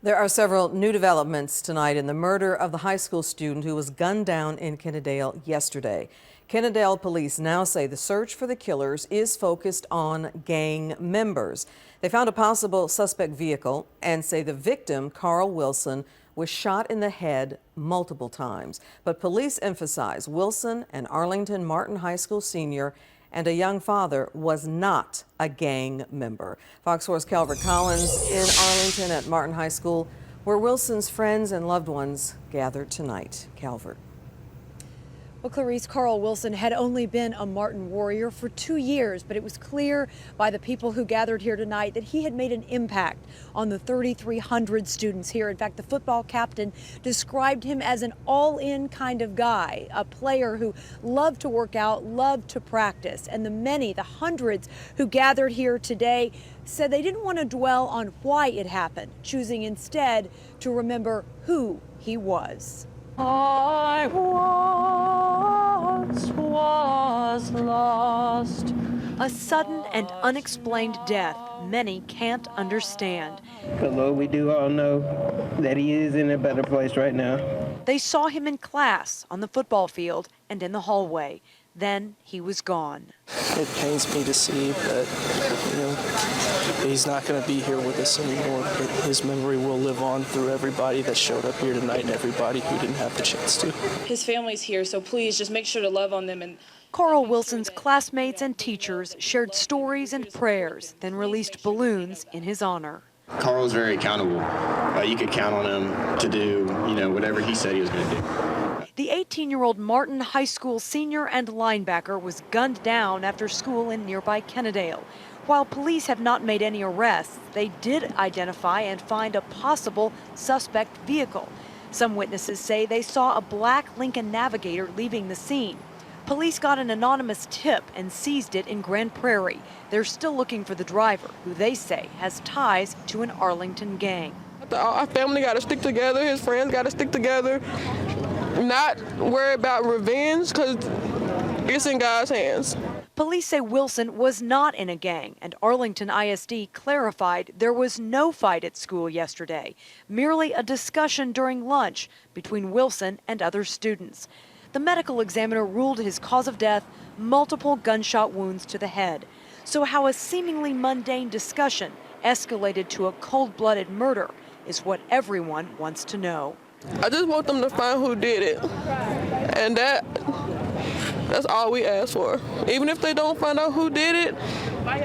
There are several new developments tonight in the murder of the high school student who was gunned down in Kennedale yesterday. Kennedale police now say the search for the killers is focused on gang members. They found a possible suspect vehicle and say the victim, Carl Wilson, was shot in the head multiple times. But police emphasize Wilson, an Arlington Martin High School senior and a young father, was not a gang member. Fox 4's Calvert Collins in Arlington at Martin High School, where Wilson's friends and loved ones gathered tonight. Calvert. Well, Clarice, Carl Wilson had only been a Martin warrior for 2 years, but it was clear by the people who gathered here tonight that he had made an impact on the 3,300 students here. In fact, the football captain described him as an all-in kind of guy, a player who loved to work out, loved to practice. And the hundreds who gathered here today said they didn't want to dwell on why it happened, choosing instead to remember who he was. I once was lost. A sudden and unexplained death many can't understand. But Lord, we do all know that he is in a better place right now. They saw him in class, on the football field, and in the hallway. Then he was gone. It pains me to see that, he's not going to be here with us anymore, but his memory will live on through everybody that showed up here tonight and everybody who didn't have the chance to. His family's here, so please just make sure to love on them. And Carl Wilson's classmates and teachers shared stories and prayers, then released balloons in his honor. Carl's very accountable. You could count on him to do, whatever he said he was going to do. The 18-year-old Martin High School senior and linebacker was gunned down after school in nearby Kennedale. While police have not made any arrests, they did identify and find a possible suspect vehicle. Some witnesses say they saw a black Lincoln Navigator leaving the scene. Police got an anonymous tip and seized it in Grand Prairie. They're still looking for the driver, who they say has ties to an Arlington gang. Our family got to stick together. His friends got to stick together. Not worry about revenge, because it's in God's hands. Police say Wilson was not in a gang, and Arlington ISD clarified there was no fight at school yesterday, merely a discussion during lunch between Wilson and other students. The medical examiner ruled his cause of death multiple gunshot wounds to the head. So how a seemingly mundane discussion escalated to a cold-blooded murder is what everyone wants to know. I just want them to find who did it, and that's all we ask for. Even if they don't find out who did it,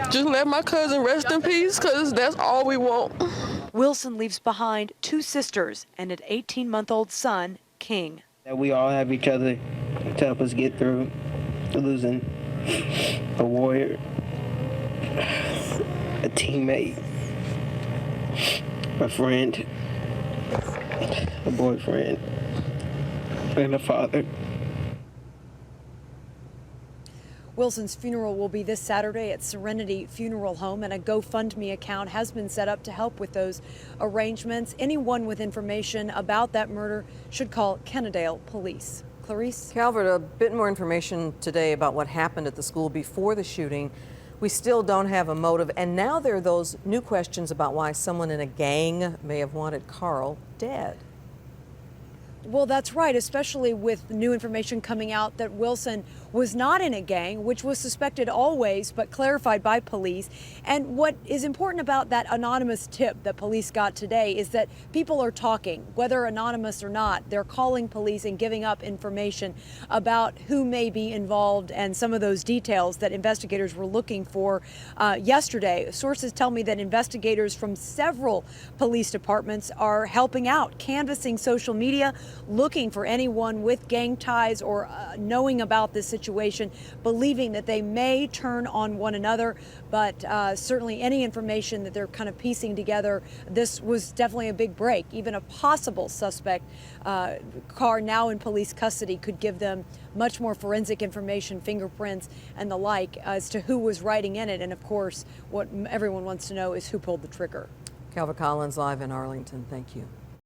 just let my cousin rest in peace, because that's all we want. Wilson leaves behind 2 sisters and an 18-month-old son, King. That we all have each other to help us get through losing a warrior, a teammate, a friend, a boyfriend, and a father. Wilson's funeral will be this Saturday at Serenity Funeral Home, and a GoFundMe account has been set up to help with those arrangements. Anyone with information about that murder should call Kennedale Police. Clarice? Calvert, a bit more information today about what happened at the school before the shooting. We still don't have a motive, and now there are those new questions about why someone in a gang may have wanted Carl dead. Well, that's right, especially with new information coming out that Wilson was not in a gang, which was suspected always, but clarified by police. And what is important about that anonymous tip that police got today is that people are talking, whether anonymous or not. They're calling police and giving up information about who may be involved and some of those details that investigators were looking for yesterday. Sources tell me that investigators from several police departments are helping out, canvassing social media, looking for anyone with gang ties or knowing about this situation, believing that they may turn on one another. But certainly any information that they're kind of piecing together, this was definitely a big break. Even a possible suspect car now in police custody could give them much more forensic information, fingerprints and the like, as to who was riding in it. And of course, what everyone wants to know is who pulled the trigger. Calvert Collins live in Arlington. Thank you.